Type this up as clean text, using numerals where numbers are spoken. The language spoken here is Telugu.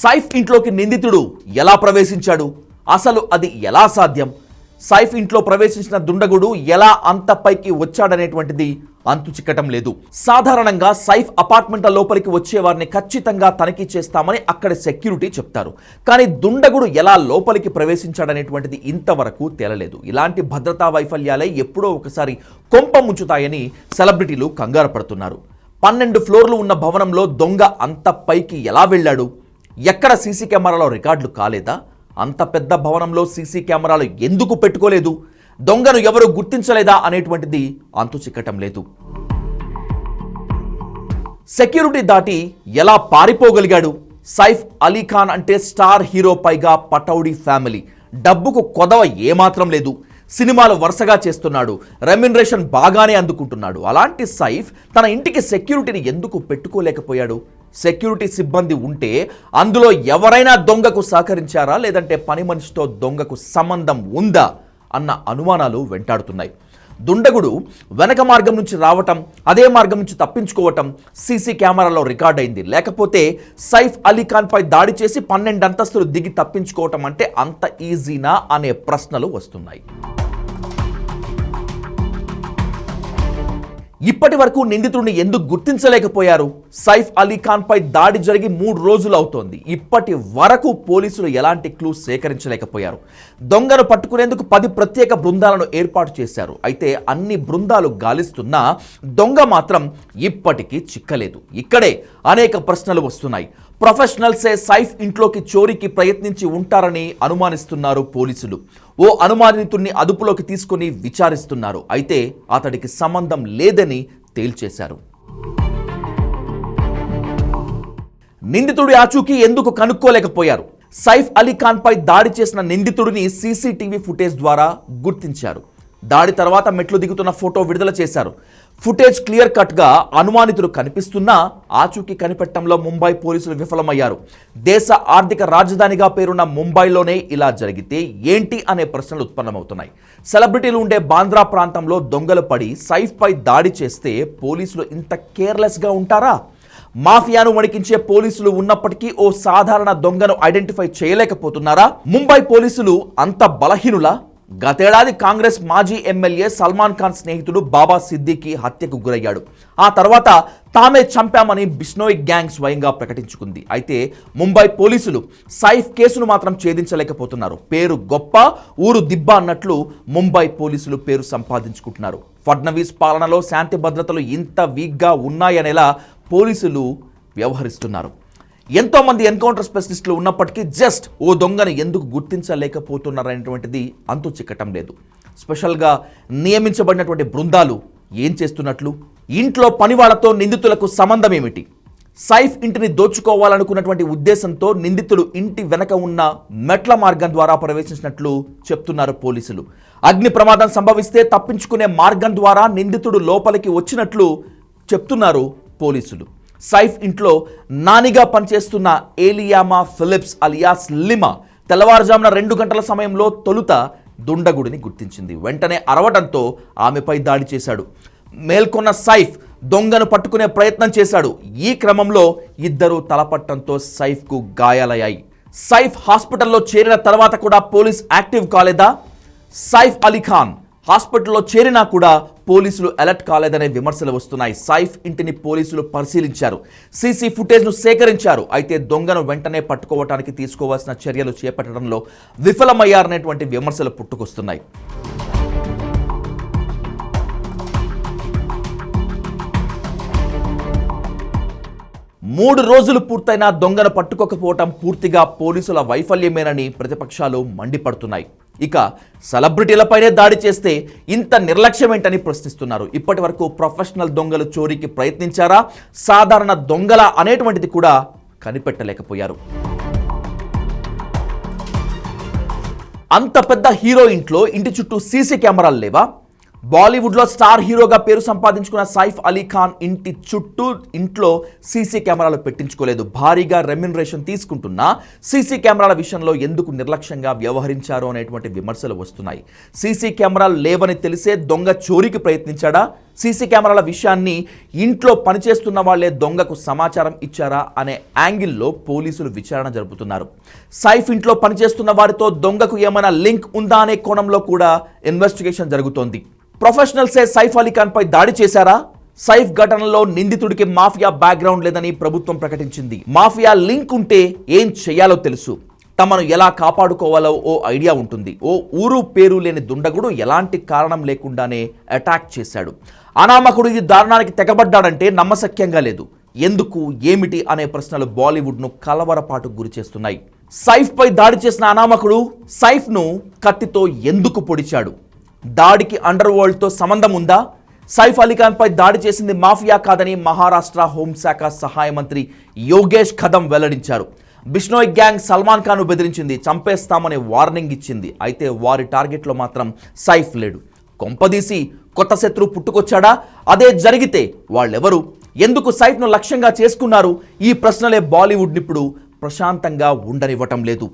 సైఫ్ ఇంట్లోకి నిందితుడు ఎలా ప్రవేశించాడు? అసలు అది ఎలా సాధ్యం? సైఫ్ ఇంట్లో ప్రవేశించిన దుండగుడు ఎలా అంత పైకి వచ్చాడనేటువంటిది అంతు చిక్కటం లేదు. సాధారణంగా సైఫ్ అపార్ట్మెంట్ల లోపలికి వచ్చేవారిని ఖచ్చితంగా తనిఖీ చేస్తామని అక్కడి సెక్యూరిటీ చెప్తారు. కానీ దుండగుడు ఎలా లోపలికి ప్రవేశించాడనేటువంటిది ఇంతవరకు తేలలేదు. ఇలాంటి భద్రతా వైఫల్యాలే ఎప్పుడో ఒకసారి కొంప ముంచుతాయని సెలబ్రిటీలు కంగారు పడుతున్నారు. 12 ఫ్లోర్లు ఉన్న భవనంలో దొంగ అంత పైకి ఎలా వెళ్ళాడు? ఎక్కడ సీసీ కెమెరాలో రికార్డులు కాలేదా? అంత పెద్ద భవనంలో సీసీ కెమెరాలు ఎందుకు పెట్టుకోలేదు? దొంగను ఎవరు గుర్తించలేదా అనేటువంటిది అంతు చిక్కటం లేదు. సెక్యూరిటీ దాటి ఎలా పారిపోగలిగాడు? సైఫ్ అలీ ఖాన్ అంటే స్టార్ హీరో, పైగా పటౌడీ ఫ్యామిలీ. డబ్బుకు కొదవ ఏమాత్రం లేదు. సినిమాలు వరుసగా చేస్తున్నాడు, రెమ్యునరేషన్ బాగానే అందుకుంటున్నాడు. అలాంటి సైఫ్ తన ఇంటికి సెక్యూరిటీని ఎందుకు పెట్టుకోలేకపోయాడు? సెక్యూరిటీ సిబ్బంది ఉంటే అందులో ఎవరైనా దొంగకు సహకరించారా, లేదంటే పని మనిషితో దొంగకు సంబంధం ఉందా అన్న అనుమానాలు వెంటాడుతున్నాయి. దుండగుడు వెనక మార్గం నుంచి రావటం, అదే మార్గం నుంచి తప్పించుకోవటం సీసీ కెమెరాలో రికార్డ్ అయింది. లేకపోతే సైఫ్ అలీ ఖాన్ పై దాడి చేసి 12 అంతస్తులు దిగి తప్పించుకోవటం అంటే అంత ఈజీనా అనే ప్రశ్నలు వస్తున్నాయి. ఇప్పటి వరకు నిందితుడిని ఎందుకు గుర్తించలేకపోయారు? సైఫ్ అలీ ఖాన్ పై దాడి జరిగి 3 రోజులు అవుతోంది. ఇప్పటి వరకు పోలీసులు ఎలాంటి క్లూస్ సేకరించలేకపోయారు. దొంగను పట్టుకునేందుకు 10 ప్రత్యేక బృందాలను ఏర్పాటు చేశారు. అయితే అన్ని బృందాలు గాలిస్తున్నా దొంగ మాత్రం ఇప్పటికీ చిక్కలేదు. ఇక్కడే అనేక ప్రశ్నలు వస్తున్నాయి. ప్రొఫెషనల్సే సైఫ్ ఇంట్లోకి చోరీకి ప్రయత్నించి ఉంటారని అనుమానిస్తున్నారు పోలీసులు. ఓ అనుమానితుడిని అదుపులోకి తీసుకుని విచారిస్తున్నారు. అయితే అతడికి సంబంధం లేదని తేల్చేశారు. నిందితుడి ఆచూకీ ఎందుకు కనుక్కోలేకపోయారు? సైఫ్ అలీ ఖాన్ పై దాడి చేసిన నిందితుడిని సీసీటీవీ ఫుటేజ్ ద్వారా గుర్తించారు. దాడి తర్వాత మెట్లు దిగుతున్న ఫోటో విడుదల చేశారు. ఫుటేజ్ క్లియర్ కట్గా అనుమానితుడు కనిపిస్తున్నా ఆచూకీ కనిపెట్టడంలో ముంబై పోలీసులు విఫలమయ్యారు. దేశ ఆర్థిక రాజధానిగా పేరున్న ముంబైలోనే ఇలా జరిగితే ఏంటి అనే ప్రశ్నలు ఉత్పన్నమవుతున్నాయి. సెలబ్రిటీలు ఉండే బాంద్రా ప్రాంతంలో దొంగలు పడి సైఫ్ పై దాడి చేస్తే పోలీసులు ఇంత కేర్లెస్గా ఉంటారా? మాఫియాను వణికించే పోలీసులు ఉన్నప్పటికీ ఓ సాధారణ దొంగను ఐడెంటిఫై చేయలేకపోతున్నారా? ముంబై పోలీసులు అంత బలహీనులా? గతేడాది కాంగ్రెస్ మాజీ ఎమ్మెల్యే సల్మాన్ ఖాన్ స్నేహితుడు బాబా సిద్దికీ హత్యకు గురయ్యాడు. ఆ తర్వాత తామే చంపామని బిష్నోయ్ గ్యాంగ్ స్వయంగా ప్రకటించుకుంది. అయితే ముంబై పోలీసులు సైఫ్ కేసును మాత్రం ఛేదించలేకపోతున్నారు. పేరు గొప్ప, ఊరు దిబ్బ అన్నట్లు ముంబై పోలీసులు పేరు సంపాదించుకుంటున్నారు. ఫడ్నవీస్ పాలనలో శాంతి భద్రతలు ఇంత వీక్గా ఉన్నాయనేలా పోలీసులు వ్యవహరిస్తున్నారు. ఎంతోమంది ఎన్కౌంటర్ స్పెషలిస్టులు ఉన్నప్పటికీ జస్ట్ ఓ దొంగను ఎందుకు గుర్తించలేకపోతున్నారనేటువంటిది అంతు చిక్కటం లేదు. స్పెషల్గా నియమించబడినటువంటి బృందాలు ఏం చేస్తున్నట్లు? ఇంట్లో పనివాళ్లతో నిందితులకు సంబంధం ఏమిటి? సైఫ్ ఇంటిని దోచుకోవాలనుకున్నటువంటి ఉద్దేశంతో నిందితుడు ఇంటి వెనక ఉన్న మెట్ల మార్గం ద్వారా ప్రవేశించినట్లు చెప్తున్నారు పోలీసులు. అగ్ని ప్రమాదం సంభవిస్తే తప్పించుకునే మార్గం ద్వారా నిందితుడు లోపలికి వచ్చినట్లు చెప్తున్నారు పోలీసులు. సైఫ్ ఇంట్లో నానిగా పనిచేస్తున్న ఏలియామా ఫిలిప్స్ అలియాస్ లిమా తెల్లవారుజామున 2 గంటల సమయంలో తొలుత దుండగుడిని గుర్తించింది. వెంటనే అరవడంతో ఆమెపై దాడి చేశాడు. మేల్కొన్న సైఫ్ దొంగను పట్టుకునే ప్రయత్నం చేశాడు. ఈ క్రమంలో ఇద్దరు తలపట్టంతో సైఫ్కు గాయాలయ్యాయి. సైఫ్ హాస్పిటల్లో చేరిన తర్వాత కూడా పోలీస్ యాక్టివ్ కాలేదా? సైఫ్ అలీ ఖాన్ హాస్పిటల్లో చేరినా కూడా పోలీసులు అలర్ట్ కాలేదనే విమర్శలు వస్తున్నాయి. సైఫ్ ఇంటిని పోలీసులు పరిశీలించారు, సీసీ ఫుటేజ్ను సేకరించారు. అయితే దొంగను వెంటనే పట్టుకోవటానికి తీసుకోవాల్సిన చర్యలు చేపట్టడంలో విఫలమయ్యారనేటువంటి విమర్శలు పుట్టుకొస్తున్నాయి. మూడు రోజులు పూర్తయినా దొంగను పట్టుకోకపోవటం పూర్తిగా పోలీసుల వైఫల్యమేనని ప్రతిపక్షాలు మండిపడుతున్నాయి. ఇక సెలబ్రిటీలపైనే దాడి చేస్తే ఇంత నిర్లక్ష్యం ఏంటని ప్రశ్నిస్తున్నారు. ఇప్పటి వరకు ప్రొఫెషనల్ దొంగలు చోరీకి ప్రయత్నించారా, సాధారణ దొంగల అనేటువంటిది కూడా కనిపెట్టలేకపోయారు. అంత పెద్ద హీరో ఇంట్లో ఇంటి చుట్టూ సీసీ కెమెరాలు లేవా? బాలీవుడ్లో స్టార్ హీరోగా పేరు సంపాదించుకున్న సైఫ్ అలీ ఖాన్ ఇంట్లో సీసీ కెమెరాలు పెట్టించుకోలేదు. భారీగా రెమ్యునరేషన్ తీసుకుంటున్నా సీసీ కెమెరాల విషయంలో ఎందుకు నిర్లక్ష్యంగా వ్యవహరించారు అనేటువంటి విమర్శలు వస్తున్నాయి. సీసీ కెమెరాలు లేవని తెలిసే దొంగ చోరీకి ప్రయత్నించాడా? సీసీ కెమెరాల విషయాన్ని ఇంట్లో పనిచేస్తున్న వాళ్లే దొంగకు సమాచారం ఇచ్చారా అనే యాంగిల్లో పోలీసులు విచారణ జరుపుతున్నారు. సైఫ్ ఇంట్లో పనిచేస్తున్న వారితో దొంగకు ఏమైనా లింక్ ఉందా అనే కోణంలో కూడా ఇన్వెస్టిగేషన్ జరుగుతోంది. ప్రొఫెషనల్సే సైఫ్ అలీ ఖాన్ పై దాడి చేశారా? సైఫ్ ఘటనలో నిందితుడికి మాఫియా బ్యాక్గ్రౌండ్ లేదని ప్రభుత్వం ప్రకటించింది. మాఫియా లింక్ ఉంటే ఏం చేయాలో తెలుసు, తమను ఎలా కాపాడుకోవాలో ఓ ఐడియా ఉంటుంది. ఓ ఊరు పేరు లేని దుండగుడు ఎలాంటి కారణం లేకుండానే అటాక్ చేశాడు. అనామకుడు ఈ దారుణానికి తెగబడ్డాడంటే నమ్మశక్యంగా లేదు. ఎందుకు, ఏమిటి అనే ప్రశ్నలు బాలీవుడ్ను కలవరపాటుకు గురి చేస్తున్నాయి. సైఫ్ పై దాడి చేసిన అనామకుడు సైఫ్ను కత్తితో ఎందుకు పొడిచాడు? దాడికి అండర్ వరల్డ్తో సంబంధం ఉందా? సైఫ్ అలీ ఖాన్ పై దాడి చేసింది మాఫియా కాదని మహారాష్ట్ర హోంశాఖ సహాయ మంత్రి యోగేష్ కదం వెల్లడించారు. బిష్నోయ్ గ్యాంగ్ సల్మాన్ ఖాన్ను బెదిరించింది, చంపేస్తామని వార్నింగ్ ఇచ్చింది. అయితే వారి టార్గెట్లో మాత్రం సైఫ్ లేడు. కొంపదీసి కొత్త శత్రువు పుట్టుకొచ్చాడా? అదే జరిగితే వాళ్ళెవరు? ఎందుకు సైఫ్ను లక్ష్యంగా చేసుకున్నారు? ఈ ప్రశ్నలే బాలీవుడ్ ఇప్పుడు ప్రశాంతంగా ఉండనివ్వటం లేదు.